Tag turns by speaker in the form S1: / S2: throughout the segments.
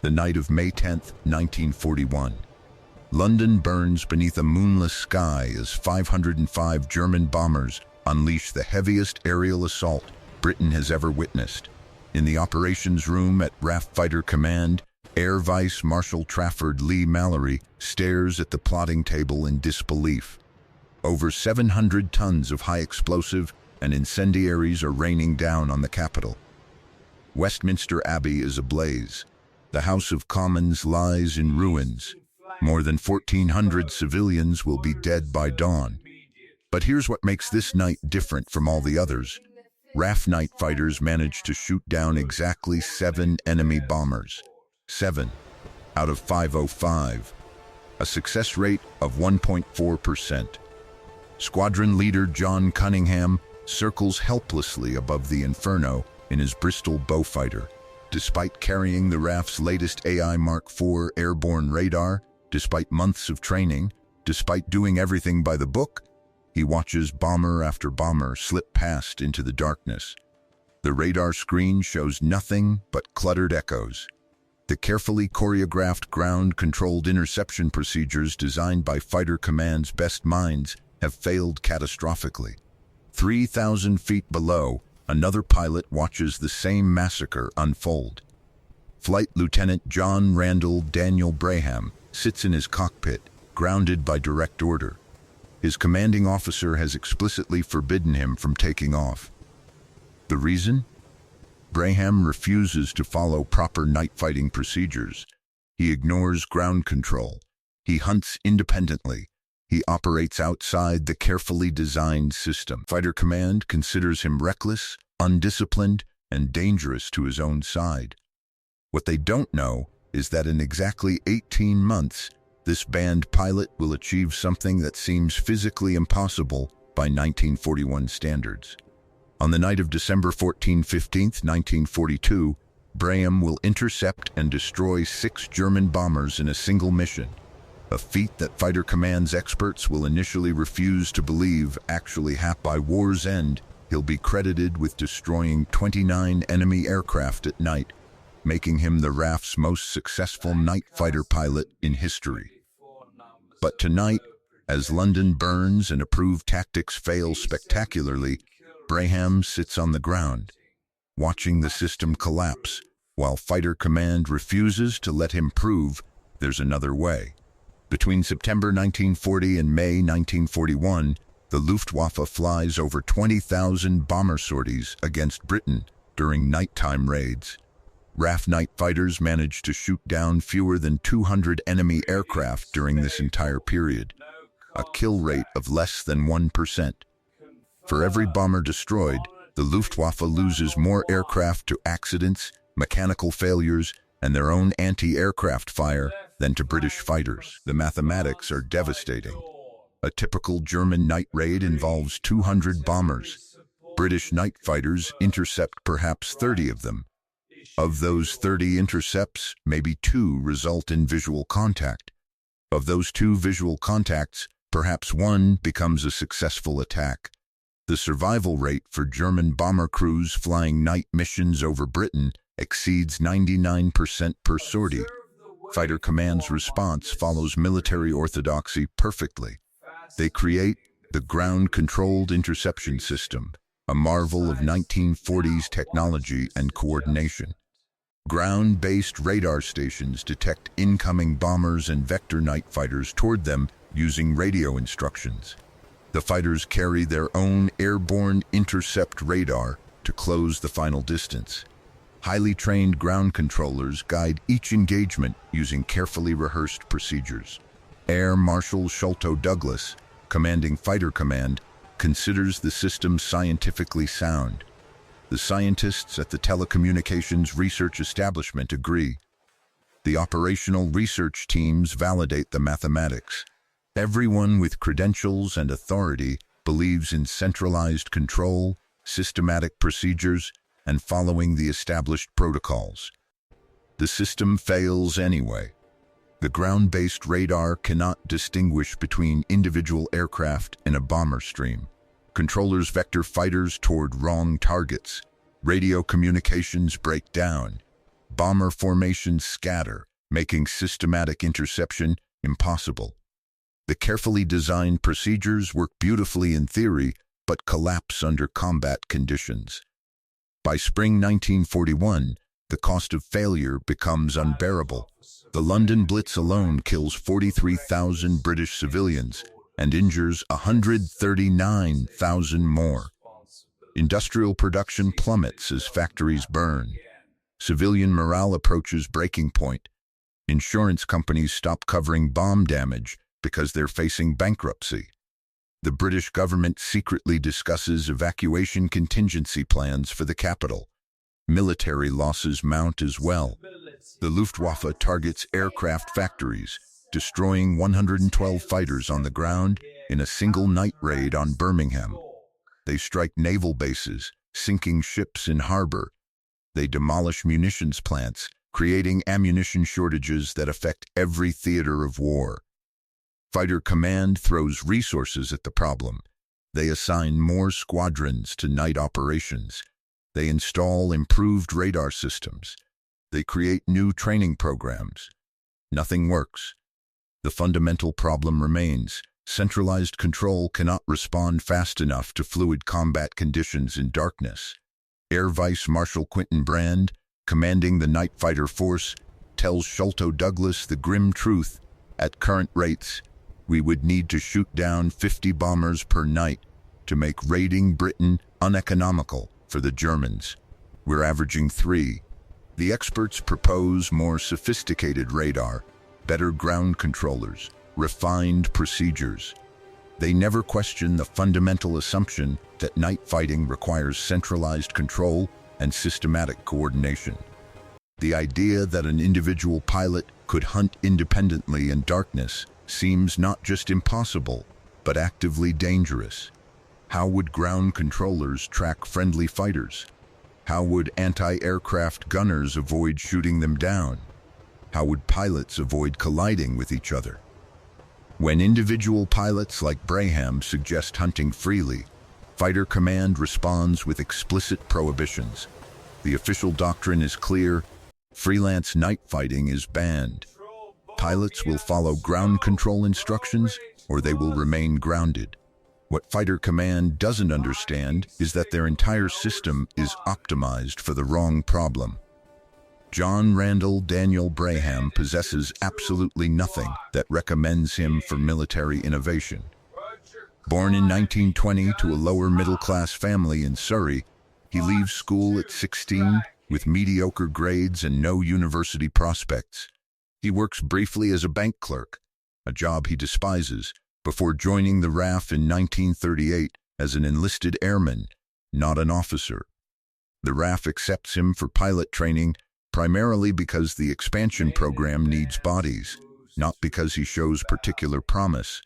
S1: The night of May 10, 1941. London burns beneath a moonless sky as 505 German bombers unleash the heaviest aerial assault Britain has ever witnessed. In the operations room at RAF Fighter Command, Air Vice Marshal Trafford Lee Mallory stares at the plotting table in disbelief. Over 700 tons of high explosive and incendiaries are raining down on the capital. Westminster Abbey is ablaze. The House of Commons lies in ruins. More than 1,400 civilians will be dead by dawn. But here's what makes this night different from all the others. RAF night fighters managed to shoot down exactly 7 enemy bombers. 7 out of 505. A success rate of 1.4%. Squadron leader John Cunningham circles helplessly above the inferno in his Bristol Beaufighter. Despite carrying the RAF's latest AI Mark IV airborne radar, despite months of training, despite doing everything by the book, he watches bomber after bomber slip past into the darkness. The radar screen shows nothing but cluttered echoes. The carefully choreographed ground-controlled interception procedures designed by Fighter Command's best minds have failed catastrophically. 3,000 feet below, another pilot watches the same massacre unfold. Flight Lieutenant John Randall Daniel Brham sits in his cockpit, grounded by direct order. His commanding officer has explicitly forbidden him from taking off. The reason? Brham refuses to follow proper night fighting procedures. He ignores ground control. He hunts independently. He operates outside the carefully designed system. Fighter Command considers him reckless, undisciplined, and dangerous to his own side. What they don't know is that in exactly 18 months, this banned pilot will achieve something that seems physically impossible by 1941 standards. On the night of December 15, 1942, Brham will intercept and destroy 6 German bombers in a single mission, a feat that Fighter Command's experts will initially refuse to believe actually happened. By war's end, he'll be credited with destroying 29 enemy aircraft at night, making him the RAF's most successful night fighter pilot in history. But tonight, as London burns and approved tactics fail spectacularly, Brham sits on the ground, watching the system collapse, while Fighter Command refuses to let him prove there's another way. Between September 1940 and May 1941, the Luftwaffe flies over 20,000 bomber sorties against Britain during nighttime raids. RAF night fighters managed to shoot down fewer than 200 enemy aircraft during this entire period, a kill rate of less than 1%. For every bomber destroyed, the Luftwaffe loses more aircraft to accidents, mechanical failures, and their own anti-aircraft fire than to British fighters. The mathematics are devastating. A typical German night raid involves 200 bombers. British night fighters intercept perhaps 30 of them. Of those 30 intercepts, maybe 2 result in visual contact. Of those 2 visual contacts, perhaps 1 becomes a successful attack. The survival rate for German bomber crews flying night missions over Britain exceeds 99% per sortie. Fighter Command's response follows military orthodoxy perfectly. They create the ground-controlled interception system, a marvel of 1940s technology and coordination. Ground-based radar stations detect incoming bombers and vector night fighters toward them using radio instructions. The fighters carry their own airborne intercept radar to close the final distance. Highly trained ground controllers guide each engagement using carefully rehearsed procedures. Air Marshal Sholto Douglas, commanding Fighter Command, considers the system scientifically sound. The scientists at the Telecommunications Research Establishment agree. The operational research teams validate the mathematics. Everyone with credentials and authority believes in centralized control, systematic procedures, and following the established protocols. The system fails anyway. The ground-based radar cannot distinguish between individual aircraft in a bomber stream. Controllers vector fighters toward wrong targets. Radio communications break down. bomber formations scatter, making systematic interception impossible. The carefully designed procedures work beautifully in theory, but collapse under combat conditions. By spring 1941, the cost of failure becomes unbearable. The London Blitz alone kills 43,000 British civilians and injures 139,000 more. Industrial production plummets as factories burn. Civilian morale approaches breaking point. Insurance companies stop covering bomb damage because they're facing bankruptcy. The British government secretly discusses evacuation contingency plans for the capital. Military losses mount as well. The Luftwaffe targets aircraft factories, destroying 112 fighters on the ground in a single night raid on Birmingham. They strike naval bases, sinking ships in harbor. They demolish munitions plants, creating ammunition shortages that affect every theater of war. Fighter Command throws resources at the problem. They assign more squadrons to night operations. They install improved radar systems. They create new training programs. Nothing works. The fundamental problem remains. Centralized control cannot respond fast enough to fluid combat conditions in darkness. Air Vice Marshal Quinton Brand, commanding the night fighter force, tells Sholto Douglas the grim truth. At current rates, we would need to shoot down 50 bombers per night to make raiding Britain uneconomical for the Germans. We're averaging 3. The experts propose more sophisticated radar, better ground controllers, refined procedures. They never question the fundamental assumption that night fighting requires centralized control and systematic coordination. The idea that an individual pilot could hunt independently in darkness seems not just impossible, but actively dangerous. How would ground controllers track friendly fighters? How would anti-aircraft gunners avoid shooting them down? How would pilots avoid colliding with each other? When individual pilots like Brham suggest hunting freely, Fighter Command responds with explicit prohibitions. The official doctrine is clear: freelance night fighting is banned. Pilots will follow ground control instructions or they will remain grounded. What Fighter Command doesn't understand is that their entire system is optimized for the wrong problem. John Randall Daniel Brham possesses absolutely nothing that recommends him for military innovation. Born in 1920 to a lower middle-class family in Surrey, he leaves school at 16 with mediocre grades and no university prospects. He works briefly as a bank clerk, a job he despises, before joining the RAF in 1938 as an enlisted airman, not an officer. The RAF accepts him for pilot training primarily because the expansion program needs bodies, not because he shows particular promise.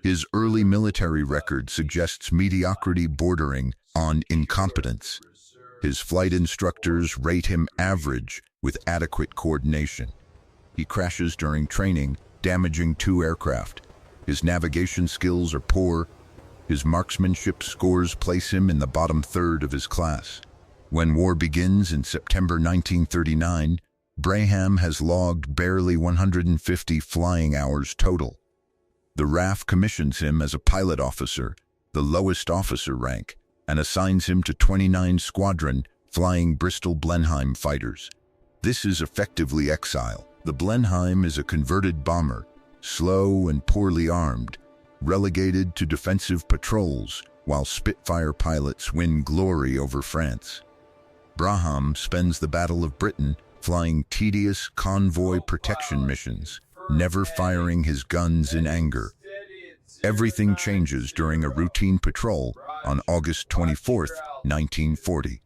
S1: His early military record suggests mediocrity bordering on incompetence. His flight instructors rate him average with adequate coordination. He crashes during training, damaging 2 aircraft. His navigation skills are poor. His marksmanship scores place him in the bottom third of his class. When war begins in September 1939, Brham has logged barely 150 flying hours total. The RAF commissions him as a pilot officer, the lowest officer rank, and assigns him to 29 Squadron flying Bristol Blenheim fighters. This is effectively exile. The Blenheim is a converted bomber, slow and poorly armed, relegated to defensive patrols while Spitfire pilots win glory over France. Brham spends the Battle of Britain flying tedious convoy protection missions, never firing his guns in anger. Everything changes during a routine patrol on August 24, 1940.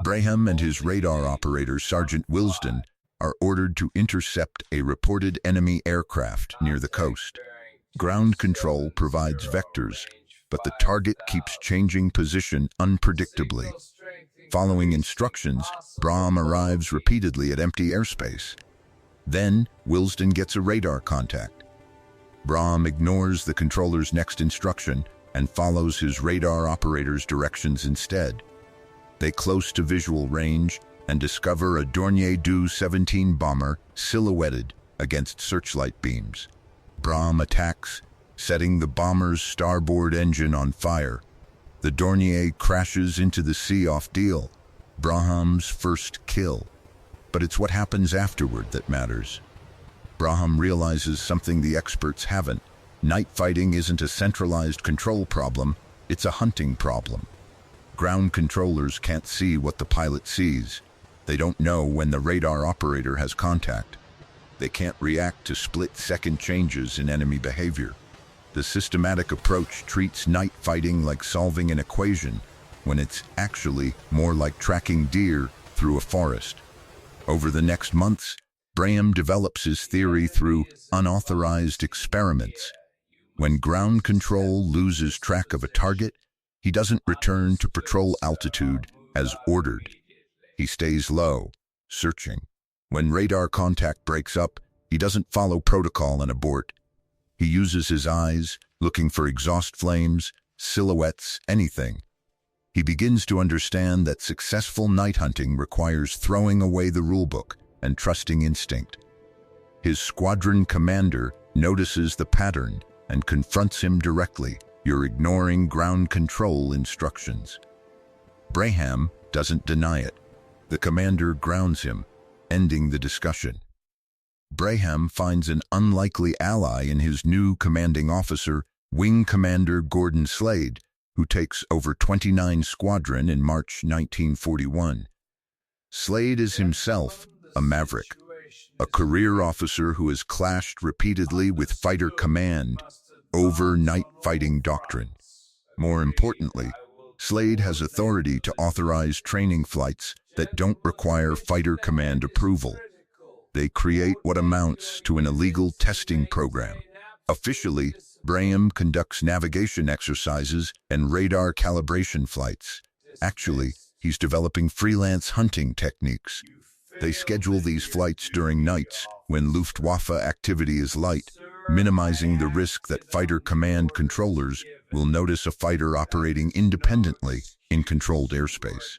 S1: Brham and his radar operator, Sergeant Wilsden, are ordered to intercept a reported enemy aircraft near the coast. Ground control provides vectors, but the target keeps changing position unpredictably. Following instructions, Brham arrives repeatedly at empty airspace. Then, Wilsden gets a radar contact. Brham ignores the controller's next instruction and follows his radar operator's directions instead. They close to visual range, and discover a WWII bomber silhouetted against searchlight beams. Brham attacks, setting the bomber's starboard engine on fire. The WWII crashes into the sea off Deal, Braham's first kill. But it's what happens afterward that matters. Brham realizes something the experts haven't. Night fighting isn't a centralized control problem, it's a hunting problem. Ground controllers can't see what the pilot sees. They don't know when the radar operator has contact. They can't react to split-second changes in enemy behavior. The systematic approach treats night fighting like solving an equation, when it's actually more like tracking deer through a forest. Over the next months, Brham develops his theory through unauthorized experiments. When ground control loses track of a target, he doesn't return to patrol altitude as ordered. He stays low, searching. When radar contact breaks up, he doesn't follow protocol and abort. He uses his eyes, looking for exhaust flames, silhouettes, anything. He begins to understand that successful night hunting requires throwing away the rulebook and trusting instinct. His squadron commander notices the pattern and confronts him directly. "You're ignoring ground control instructions." Brham doesn't deny it. The commander grounds him, ending the discussion. Brham finds an unlikely ally in his new commanding officer, Wing Commander Gordon Slade, who takes over 29 Squadron in March 1941. Slade is himself a maverick, a career officer who has clashed repeatedly with fighter command over night fighting doctrine. More importantly, Slade has authority to authorize training flights that don't require fighter command approval. They create what amounts to an illegal testing program. Officially, Brham conducts navigation exercises and radar calibration flights. Actually, he's developing freelance hunting techniques. They schedule these flights during nights when Luftwaffe activity is light, minimizing the risk that fighter command controllers will notice a fighter operating independently in controlled airspace.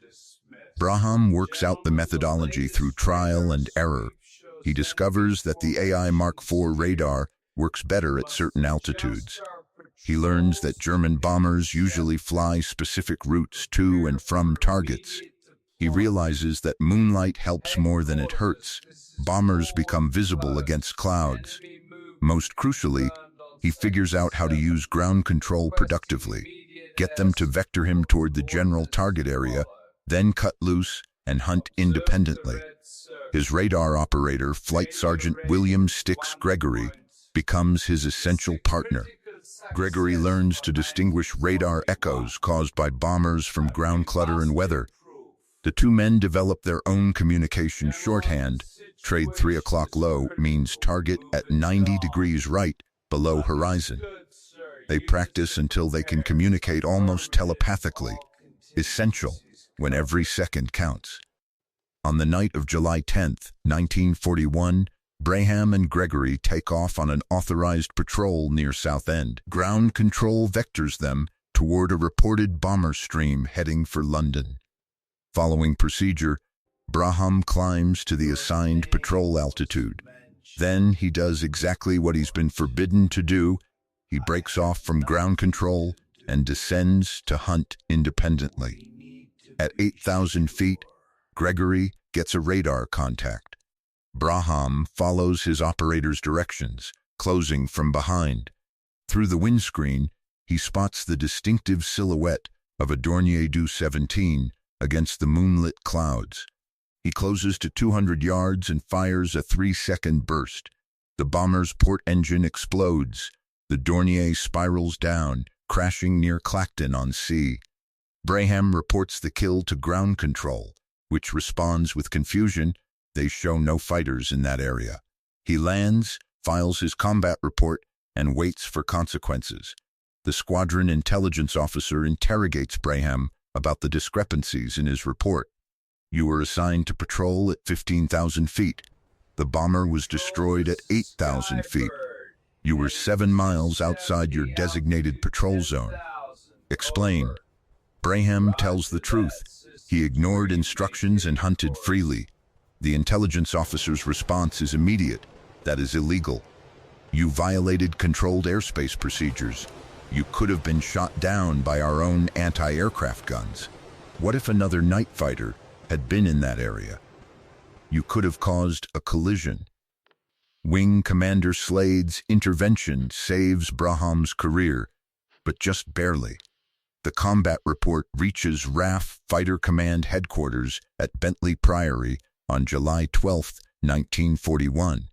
S1: Brham works out the methodology through trial and error. He discovers that the AI Mark IV radar works better at certain altitudes. He learns that German bombers usually fly specific routes to and from targets. He realizes that moonlight helps more than it hurts. Bombers become visible against clouds. Most crucially, he figures out how to use ground control productively, get them to vector him toward the general target area, then cut loose and hunt independently. His radar operator, Flight Sergeant William Styx Gregory, becomes his essential partner. Gregory learns to distinguish radar echoes caused by bombers from ground clutter and weather. The two men develop their own communication shorthand. Trade 3 o'clock low means target at 90 degrees right below horizon. They practice until they can communicate almost telepathically, essential when every second counts. On the night of July 10, 1941, Brham and Gregory take off on an authorized patrol near Southend. Ground control vectors them toward a reported bomber stream heading for London. Following procedure, Brham climbs to the assigned patrol altitude. Then he does exactly what he's been forbidden to do. He breaks off from ground control and descends to hunt independently. At 8,000 feet, Gregory gets a radar contact. Brham follows his operator's directions, closing from behind. Through the windscreen, he spots the distinctive silhouette of a WWII against the moonlit clouds. He closes to 200 yards and fires a 3-second burst. The bomber's port engine explodes. The WWII spirals down, crashing near Clacton-on-Sea. Brham reports the kill to ground control, which responds with confusion. They show no fighters in that area. He lands, files his combat report, and waits for consequences. The squadron intelligence officer interrogates Brham about the discrepancies in his report. "You were assigned to patrol at 15,000 feet. The bomber was destroyed at 8,000 feet. You were 7 miles outside your designated patrol zone. Explain." Brham tells the truth. He ignored instructions and hunted freely. The intelligence officer's response is immediate. That is illegal. You violated controlled airspace procedures. You could have been shot down by our own anti-aircraft guns. What if another night fighter had been in that area? You could have caused a collision. Wing Commander Slade's intervention saves Braham's career, but just barely. The combat report reaches RAF Fighter Command Headquarters at Bentley Priory on July 12, 1941.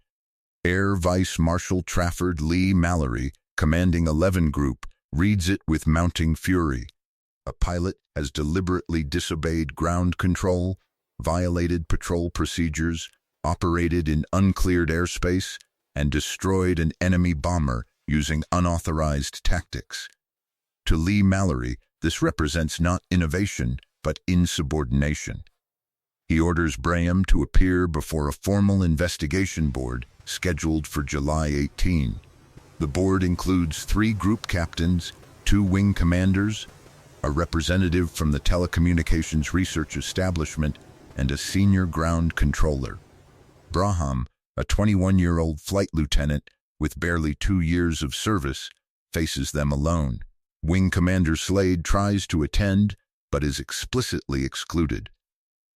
S1: Air Vice Marshal Trafford Lee Mallory, commanding 11 Group, reads it with mounting fury. A pilot has deliberately disobeyed ground control, violated patrol procedures, operated in uncleared airspace, and destroyed an enemy bomber using unauthorized tactics. To Lee Mallory, this represents not innovation, but insubordination. He orders Brham to appear before a formal investigation board scheduled for July 18. The board includes 3 group captains, 2 wing commanders, a representative from the telecommunications research establishment, and a senior ground controller. Brham, a 21-year-old flight lieutenant with barely 2 years of service, faces them alone. Wing Commander Slade tries to attend, but is explicitly excluded.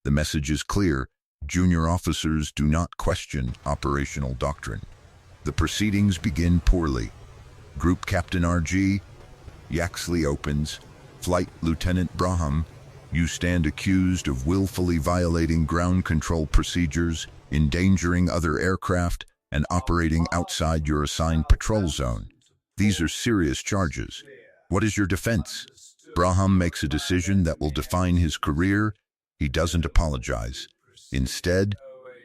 S1: The message is clear: junior officers do not question operational doctrine. The proceedings begin poorly. Group Captain R.G. Yaxley opens. Flight Lieutenant Brham, you stand accused of willfully violating ground control procedures, endangering other aircraft, and operating outside your assigned patrol zone. These are serious charges. What is your defense? Brham makes a decision that will define his career. He doesn't apologize. Instead,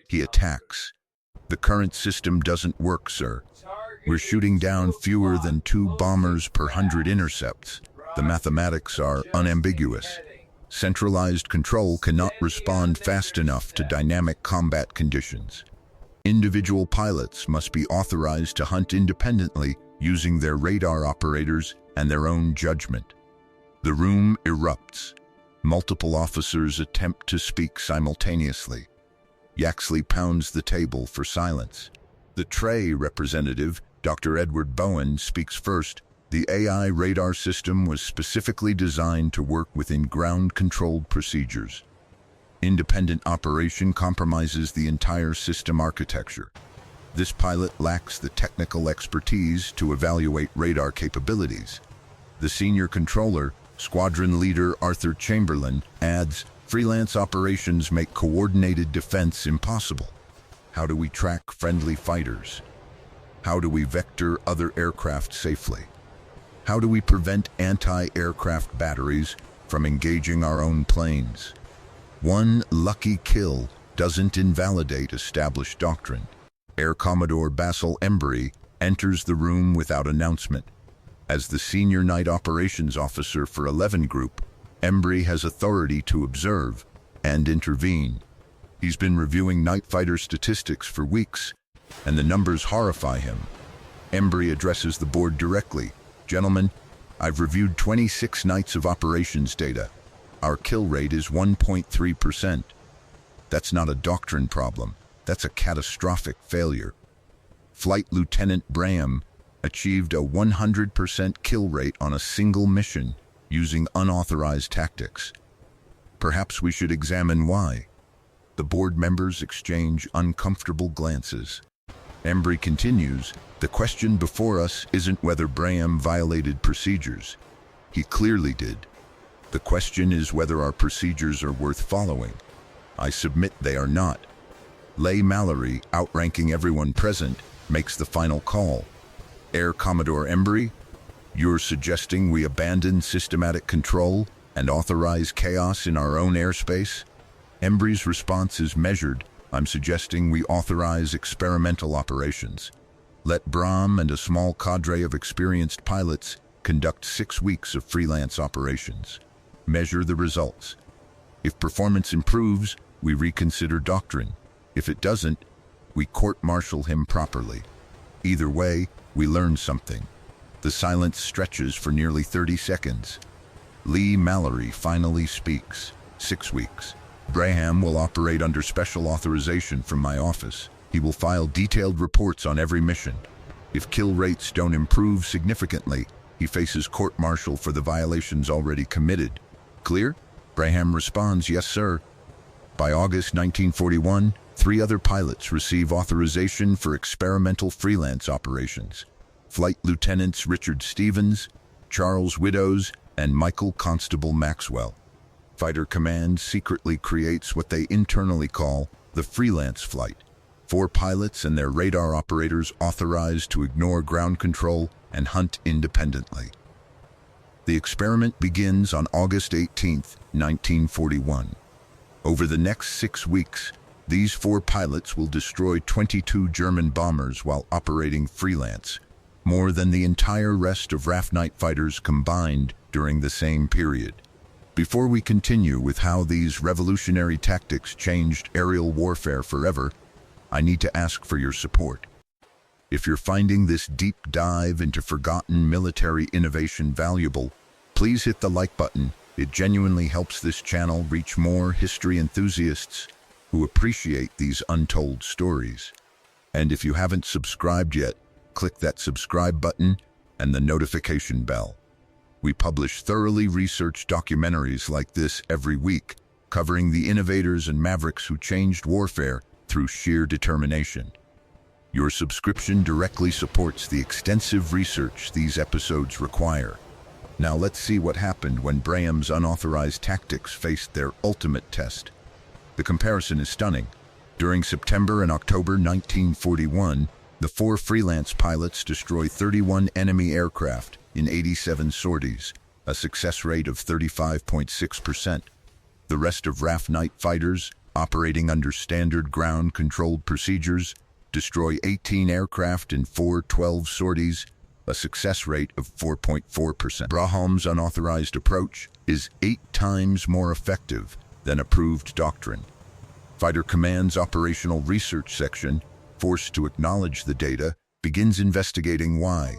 S1: he attacks. The current system doesn't work, sir. We're shooting down fewer than 2 bombers per 100 intercepts. The mathematics are unambiguous. Centralized control cannot respond fast enough to dynamic combat conditions. Individual pilots must be authorized to hunt independently using their radar operators and their own judgment. The room erupts. Multiple officers attempt to speak simultaneously. Yaxley pounds the table for silence. The Tray representative, Dr. Edward Bowen, speaks first. The AI radar system was specifically designed to work within ground-controlled procedures. Independent operation compromises the entire system architecture. This pilot lacks the technical expertise to evaluate radar capabilities. The senior controller, Squadron Leader Arthur Chamberlain, adds, freelance operations make coordinated defense impossible. How do we track friendly fighters? How do we vector other aircraft safely? How do we prevent anti-aircraft batteries from engaging our own planes? One lucky kill doesn't invalidate established doctrine. Air Commodore Basil Embry enters the room without announcement. As the senior night operations officer for 11 Group, Embry has authority to observe and intervene. He's been reviewing night fighter statistics for weeks, and the numbers horrify him. Embry addresses the board directly. Gentlemen, I've reviewed 26 nights of operations data. Our kill rate is 1.3%. That's not a doctrine problem. That's a catastrophic failure. Flight Lieutenant Brham achieved a 100% kill rate on a single mission using unauthorized tactics. Perhaps we should examine why. The board members exchange uncomfortable glances. Embry continues, the question before us isn't whether Brham violated procedures. He clearly did. The question is whether our procedures are worth following. I submit they are not. Leigh Mallory, outranking everyone present, makes the final call. Air Commodore Embry, you're suggesting we abandon systematic control and authorize chaos in our own airspace? Embry's response is measured. I'm suggesting we authorize experimental operations. Let Brham and a small cadre of experienced pilots conduct 6 weeks of freelance operations. Measure the results. If performance improves, we reconsider doctrine. If it doesn't, we court-martial him properly. Either way, we learn something. The silence stretches for nearly 30 seconds. Leigh Mallory finally speaks. 6 weeks. Brham will operate under special authorization from my office. He will file detailed reports on every mission. If kill rates don't improve significantly, he faces court-martial for the violations already committed. Clear? Brham responds, yes, sir. By August 1941, 3 other pilots receive authorization for experimental freelance operations. Flight Lieutenants Richard Stevens, Charles Widdows, and Michael Constable Maxwell. Fighter Command secretly creates what they internally call the freelance flight. 4 pilots and their radar operators authorized to ignore ground control and hunt independently. The experiment begins on August 18, 1941. Over the next 6 weeks, these 4 pilots will destroy 22 German bombers while operating freelance, more than the entire rest of RAF night fighters combined during the same period. Before we continue with how these revolutionary tactics changed aerial warfare forever, I need to ask for your support. If you're finding this deep dive into forgotten military innovation valuable, please hit the like button. It genuinely helps this channel reach more history enthusiasts who appreciate these untold stories. And if you haven't subscribed yet, click that subscribe button and the notification bell. We publish thoroughly researched documentaries like this every week, covering the innovators and mavericks who changed warfare through sheer determination. Your subscription directly supports the extensive research these episodes require. Now let's see what happened when Braham's unauthorized tactics faced their ultimate test. The comparison is stunning. During September and October 1941, the 4 freelance pilots destroyed 31 enemy aircraft in 87 sorties, a success rate of 35.6%. The rest of RAF night fighters, operating under standard ground-controlled procedures, destroy 18 aircraft in 12 sorties, a success rate of 4.4%. Braham's unauthorized approach is 8 times more effective than approved doctrine. Fighter Command's Operational Research Section, forced to acknowledge the data, begins investigating why.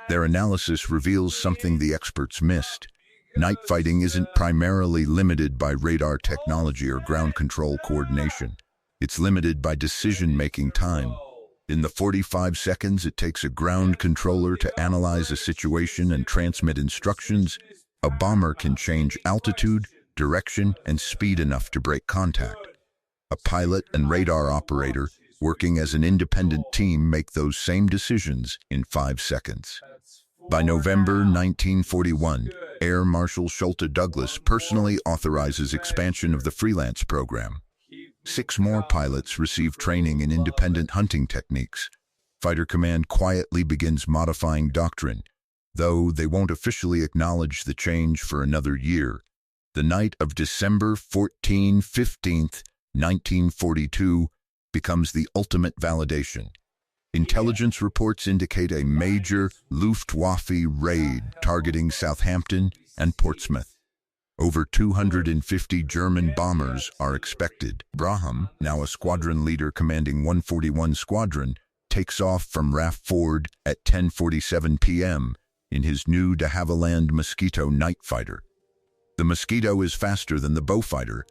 S1: Their analysis reveals something the experts missed. Night fighting isn't primarily limited by radar technology or ground control coordination. It's limited by decision-making time. In the 45 seconds it takes a ground controller to analyze a situation and transmit instructions, a bomber can change altitude, direction, and speed enough to break contact. A pilot and radar operator, working as an independent team, make those same decisions in 5 seconds. By November 1941, Air Marshal Schulte Douglas personally authorizes expansion of the freelance program. 6 more pilots receive training in independent hunting techniques. Fighter Command quietly begins modifying doctrine, though they won't officially acknowledge the change for another year. The night of December 15th, 1942, becomes the ultimate validation. Intelligence reports indicate a major Luftwaffe raid targeting Southampton and Portsmouth. Over 250 German bombers are expected. Brham, now a squadron leader commanding 141 Squadron, takes off from RAF Ford at 10:47 p.m. in his new de Havilland Mosquito night fighter. The Mosquito is faster than the Beaufighter,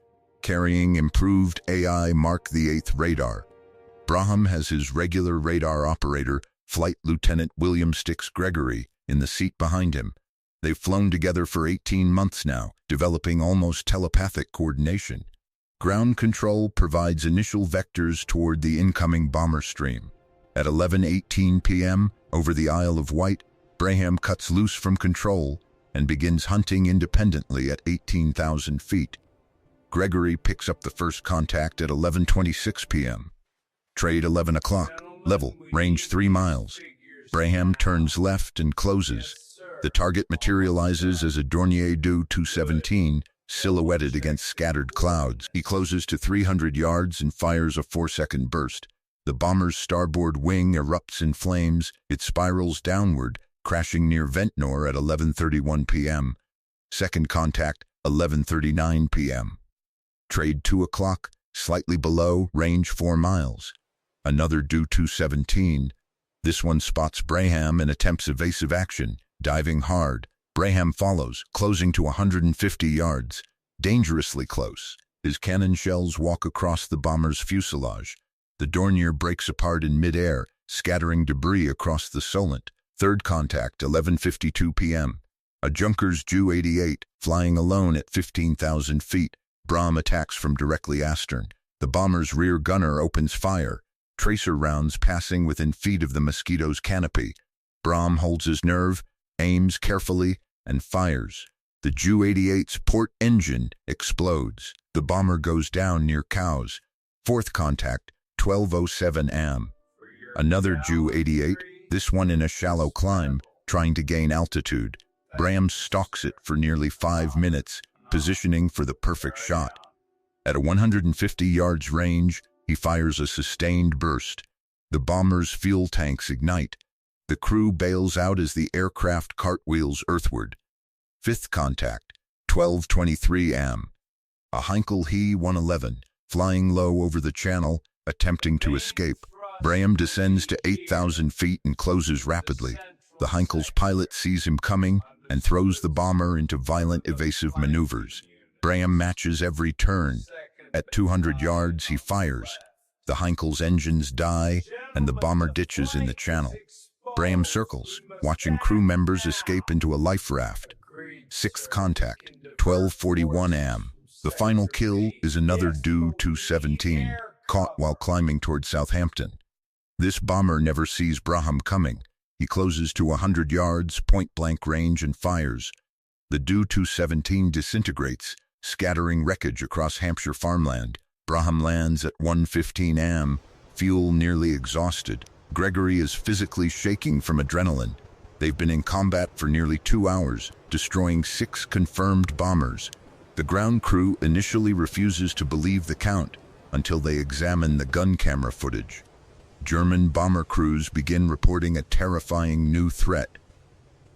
S1: carrying improved AI Mark VIII radar. Brham has his regular radar operator, Flight Lieutenant William Stix Gregory, in the seat behind him. They've flown together for 18 months now, developing almost telepathic coordination. Ground control provides initial vectors toward the incoming bomber stream. At 11:18 p.m., over the Isle of Wight, Brham cuts loose from control and begins hunting independently at 18,000 feet. Gregory picks up the first contact at 11:26 p.m. Trade 11 o'clock. Level. Range 3 miles. Brham turns left and closes. The target materializes as a Dornier Du 217, silhouetted against scattered clouds. He closes to 300 yards and fires a 4-second burst. The bomber's starboard wing erupts in flames. It spirals downward, crashing near Ventnor at 11:31 p.m. Second contact, 11:39 p.m. Trade 2 o'clock, slightly below, range 4 miles. Another Du 217. This one spots Brham and attempts evasive action, diving hard. Brham follows, closing to 150 yards. dangerously close. His cannon shells walk across the bomber's fuselage. The Dornier breaks apart in mid-air, scattering debris across the Solent. Third contact, 11:52 p.m. A Junkers Ju-88, flying alone at 15,000 feet. Brham attacks from directly astern. The bomber's rear gunner opens fire, tracer rounds passing within feet of the Mosquito's canopy. Brham holds his nerve, aims carefully, and fires. The Ju-88's port engine explodes. The bomber goes down near Cowes. Fourth contact, 12:07 am. Another Ju-88, this one in a shallow climb, trying to gain altitude. Brham stalks it for nearly 5 minutes, positioning for the perfect shot. At a 150 yards range, he fires a sustained burst. The bomber's fuel tanks ignite. The crew bails out as the aircraft cartwheels earthward. Fifth contact, 12:23 am. A Heinkel He-111, flying low over the channel, attempting to escape. Brham descends to 8,000 feet and closes rapidly. The Heinkel's pilot sees him coming and throws the bomber into violent evasive maneuvers. Brham matches every turn. At 200 yards, he fires. The Heinkel's engines die, and the bomber ditches in the channel. Brham circles, watching crew members escape into a life raft. Sixth contact, 12:41 am. The final kill is another Du-217, caught while climbing toward Southampton. This bomber never sees Brham coming. He closes to 100 yards, point-blank range, and fires. The Du-217 disintegrates, scattering wreckage across Hampshire farmland. Brham lands at 1:15 am, fuel nearly exhausted. Gregory is physically shaking from adrenaline. They've been in combat for nearly 2 hours, destroying 6 confirmed bombers. The ground crew initially refuses to believe the count until they examine the gun camera footage. German bomber crews begin reporting a terrifying new threat.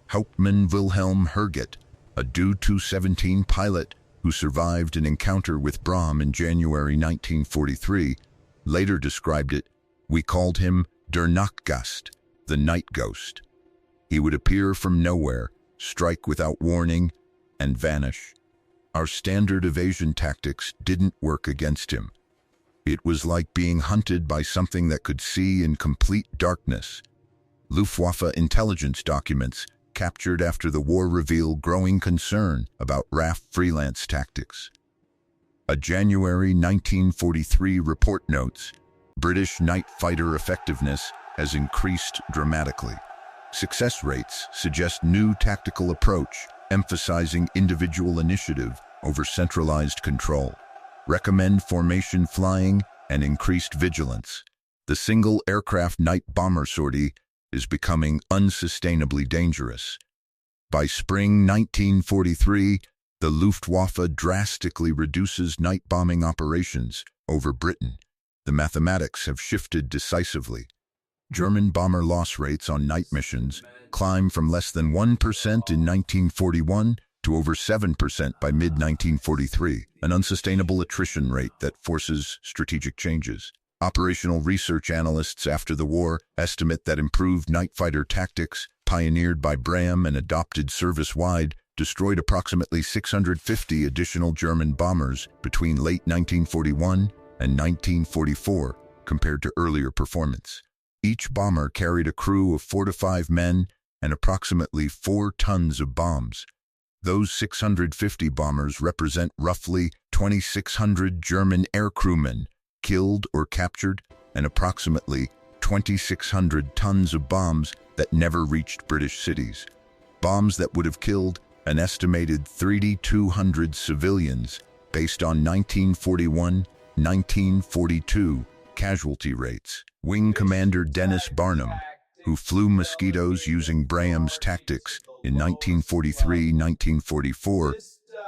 S1: Hauptmann Wilhelm Herget, a Du-217 pilot who survived an encounter with Brham in January 1943, later described it, "We called him Der Nachtgast, the night ghost." He would appear from nowhere, strike without warning, and vanish. Our standard evasion tactics didn't work against him. It was like being hunted by something that could see in complete darkness. Luftwaffe intelligence documents captured after the war reveal growing concern about RAF freelance tactics. A January 1943 report notes, British night fighter effectiveness has increased dramatically. Success rates suggest new tactical approach, emphasizing individual initiative over centralized control. Recommend formation flying and increased vigilance. The single aircraft night bomber sortie is becoming unsustainably dangerous. By spring 1943, the Luftwaffe drastically reduces night bombing operations over Britain. The mathematics have shifted decisively. German bomber loss rates on night missions climb from less than 1% in 1941 to over 7% by mid-1943, an unsustainable attrition rate that forces strategic changes. Operational research analysts after the war estimate that improved night fighter tactics, pioneered by Brham and adopted service-wide, destroyed approximately 650 additional German bombers between late 1941 and 1944, compared to earlier performance. Each bomber carried a crew of 4 to 5 men and approximately 4 tons of bombs. Those 650 bombers represent roughly 2,600 German aircrewmen killed or captured, and approximately 2,600 tons of bombs that never reached British cities. Bombs that would have killed an estimated 3,200 civilians based on 1941-1942 casualty rates. Wing Commander Dennis Barnum, who flew Mosquitoes using Braham's tactics in 1943-1944,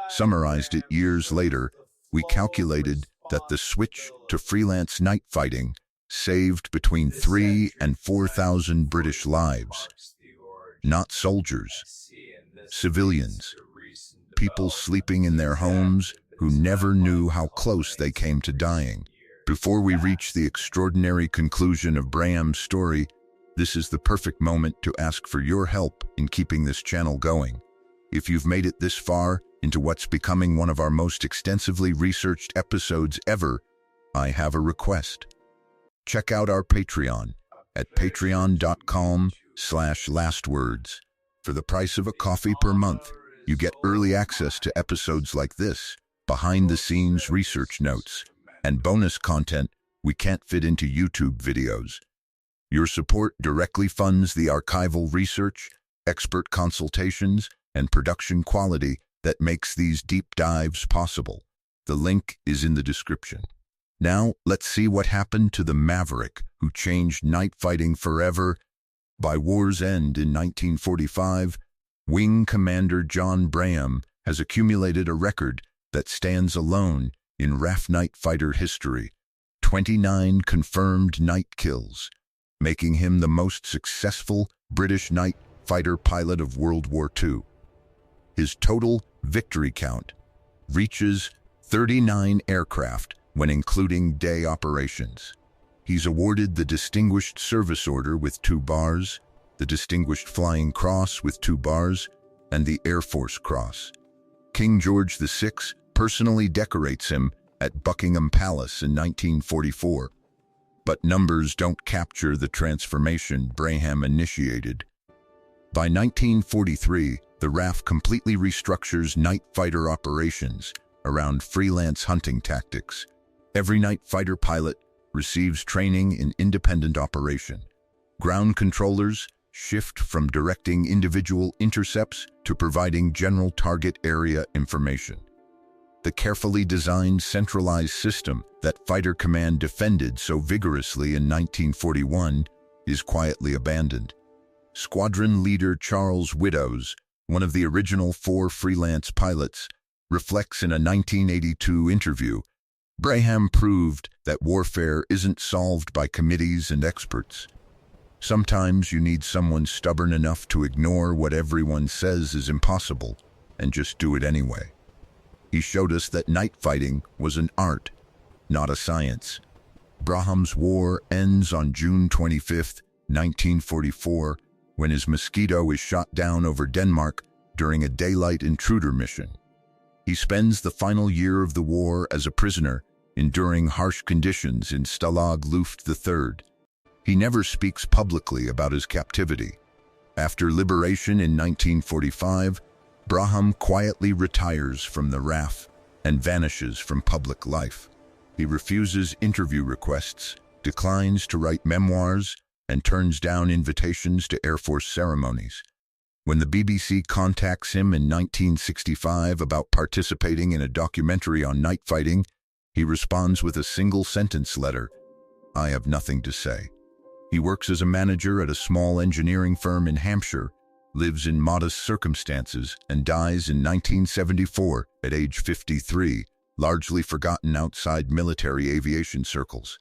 S1: summarized it years later. "We calculated that the switch to freelance night fighting saved between 3,000 and 4,000 British lives. Not soldiers, civilians, people sleeping in their homes who never knew how close they came to dying." Before we reach the extraordinary conclusion of Braham's story, this is the perfect moment to ask for your help in keeping this channel going. If you've made it this far, into what's becoming one of our most extensively researched episodes ever, I have a request. Check out our Patreon at patreon.com/lastwords. For the price of a coffee per month, you get early access to episodes like this, behind-the-scenes research notes, and bonus content we can't fit into YouTube videos. Your support directly funds the archival research, expert consultations, and production quality that makes these deep dives possible. The link is in the description. Now, let's see what happened to the maverick who changed night fighting forever. By war's end in 1945, Wing Commander John Brham has accumulated a record that stands alone in RAF night fighter history: 29 confirmed night kills, making him the most successful British night fighter pilot of World War II. His total victory count reaches 39 aircraft when including day operations. He's awarded the Distinguished Service Order with 2 bars, the Distinguished Flying Cross with 2 bars, and the Air Force Cross. King George VI personally decorates him at Buckingham Palace in 1944. But numbers don't capture the transformation Brham initiated. By 1943, the RAF completely restructures night fighter operations around freelance hunting tactics. Every night fighter pilot receives training in independent operation. Ground controllers shift from directing individual intercepts to providing general target area information. The carefully designed centralized system that Fighter Command defended so vigorously in 1941 is quietly abandoned. Squadron leader Charles Widdows, one of the original 4 freelance pilots, reflects in a 1982 interview, "Brham proved that warfare isn't solved by committees and experts. Sometimes you need someone stubborn enough to ignore what everyone says is impossible and just do it anyway." He showed us that night fighting was an art, not a science. Braham's war ends on June 25, 1944, when his Mosquito is shot down over Denmark during a daylight intruder mission. He spends the final year of the war as a prisoner, enduring harsh conditions in Stalag Luft III. He never speaks publicly about his captivity. After liberation in 1945, Brham quietly retires from the RAF and vanishes from public life. He refuses interview requests, declines to write memoirs, and turns down invitations to Air Force ceremonies. When the BBC contacts him in 1965 about participating in a documentary on night fighting, he responds with a single-sentence letter, "I have nothing to say." He works as a manager at a small engineering firm in Hampshire, lives in modest circumstances, and dies in 1974 at age 53, largely forgotten outside military aviation circles.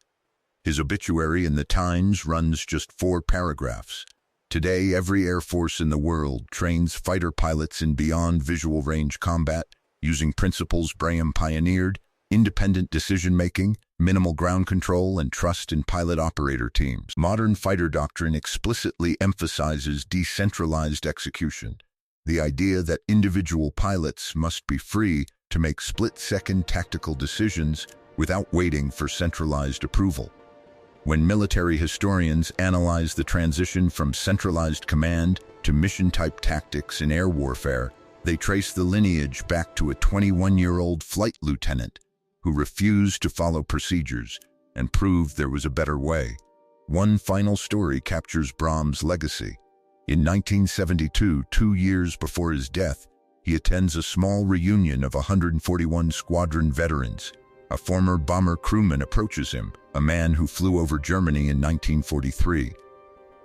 S1: His obituary in the Times runs just 4 paragraphs. Today, every Air Force in the world trains fighter pilots in beyond visual range combat using principles Brham pioneered: independent decision-making, minimal ground control, and trust in pilot-operator teams. Modern fighter doctrine explicitly emphasizes decentralized execution, the idea that individual pilots must be free to make split-second tactical decisions without waiting for centralized approval. When military historians analyze the transition from centralized command to mission-type tactics in air warfare, they trace the lineage back to a 21-year-old flight lieutenant who refused to follow procedures and proved there was a better way. One final story captures Braham's legacy. In 1972, 2 years before his death, he attends a small reunion of 141 squadron veterans. A former bomber crewman approaches him, a man who flew over Germany in 1943.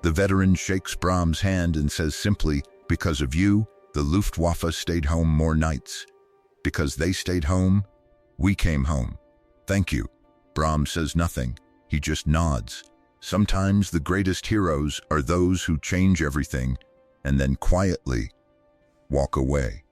S1: The veteran shakes Braham's hand and says simply, "Because of you, the Luftwaffe stayed home more nights. Because they stayed home, we came home. Thank you." Brham says nothing. He just nods. Sometimes the greatest heroes are those who change everything and then quietly walk away.